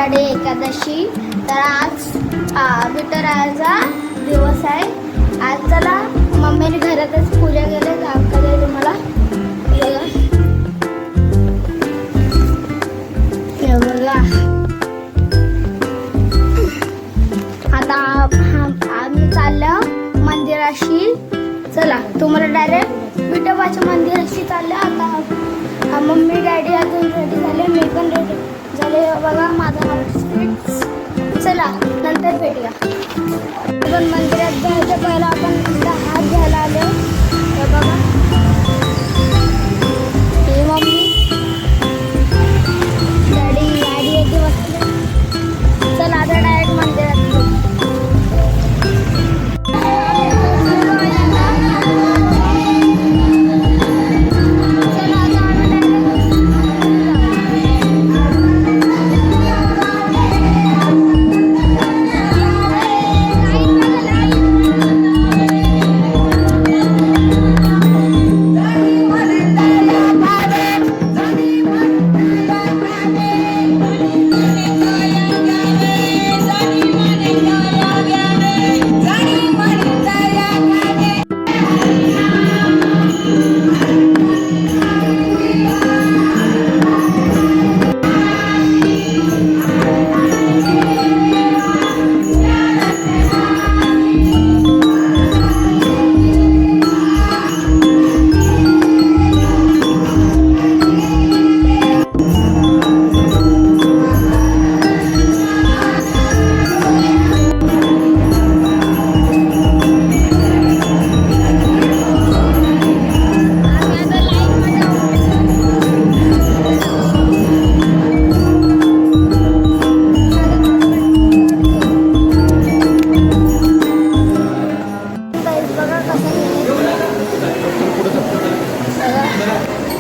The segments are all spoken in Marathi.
आषाढी एकादशी. तर आज विठुरायाचा दिवस आहे. आज चला मम्मीने घरातच पूजा केली. दाखवते तुम्हाला. हे बघा. आता आम्ही चाललो मंदिराशी. चला तुम्हाला डायरेक्ट विठोबाच्या मंदिराशी चाललो. आता मम्मी डॅडी अजून रेडी झाले, मी पण रेडी झाले. बघा माझा आउटफिट. चला नंतर भेटूया. आपण मंदिरात जायचं पहिला आपण हात घ्यायला आलो. तर बघा ही मम्मी डॅडी गाडी येते बसले. चला आता डायरेक्ट मंदिरात जाऊ.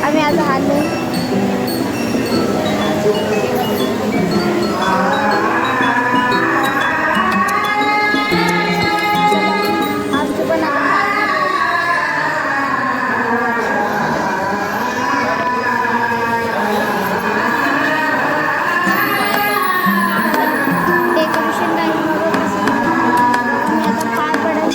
आम्ही आता आलो. आमचं पण डेकोरेशन टाईममध्ये मी आता पाय पडेल.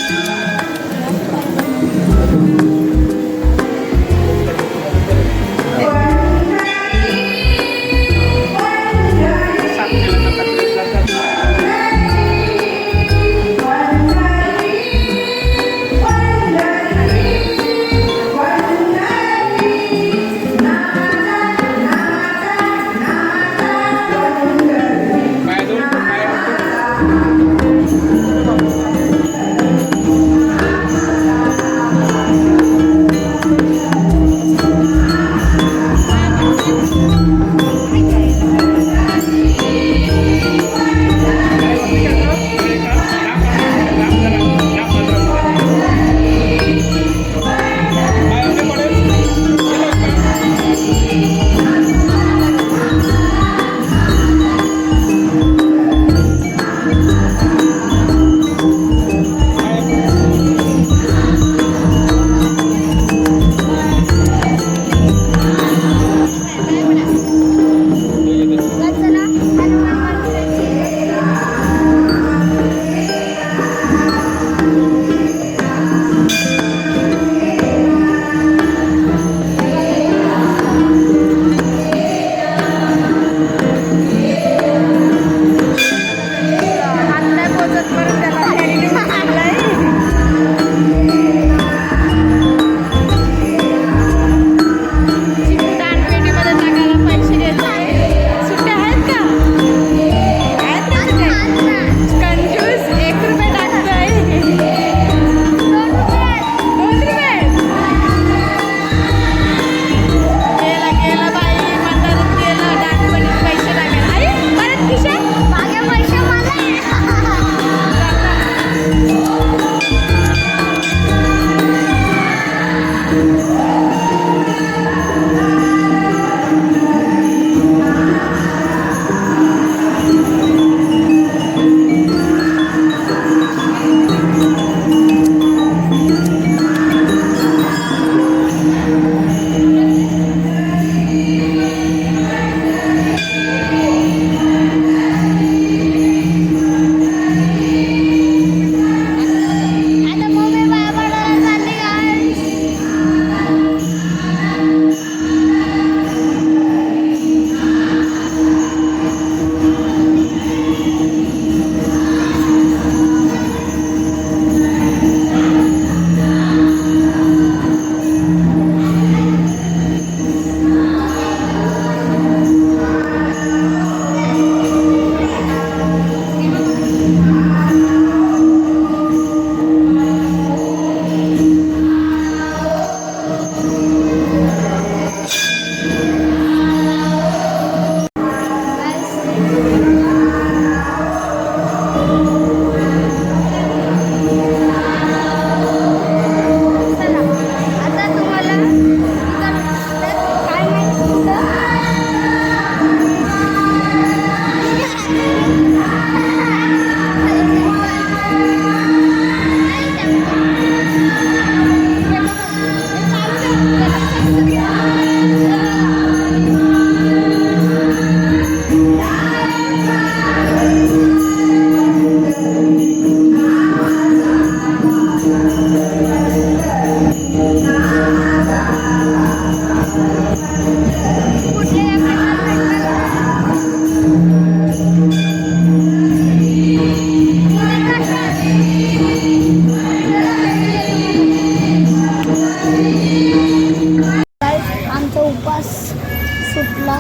उठला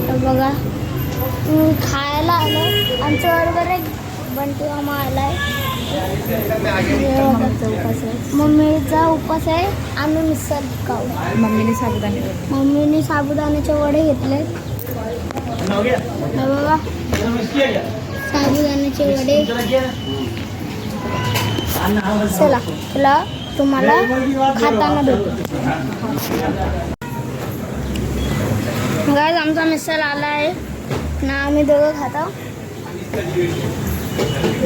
तर बघा खायला आलं. आमच्या बरोबर एक बंटी मामा आलाय. मम्मीचा उपास आहे. आम्ही मिसळ खाऊ. मम्मीने साबुदाण्याचे वडे घेतले. बघा साबुदाण्याचे वडे. चला तुला तुम्हाला खाताना भेटू. गाइस आमचा मिसळ आला आहे ना. आम्ही दोघं खातो.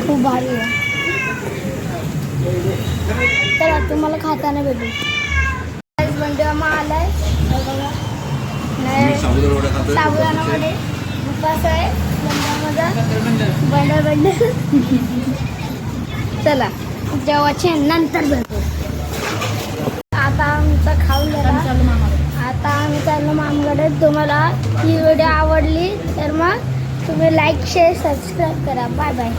खूप भारी आहे. चला तुम्हाला खाताना भेटू. बंटी मामा आलाय. बघा साबुदाणा वडे उपास आहे. बंडा चला जेवायचे नंतर भेटू. आता आमचा खाऊन झाला. आता आम्ही चाललो मामाकडे. तुम्हाला ही व्हिडिओ आवडली तर मग तुम्ही लाईक शेअर सबस्क्राईब करा. Bye bye.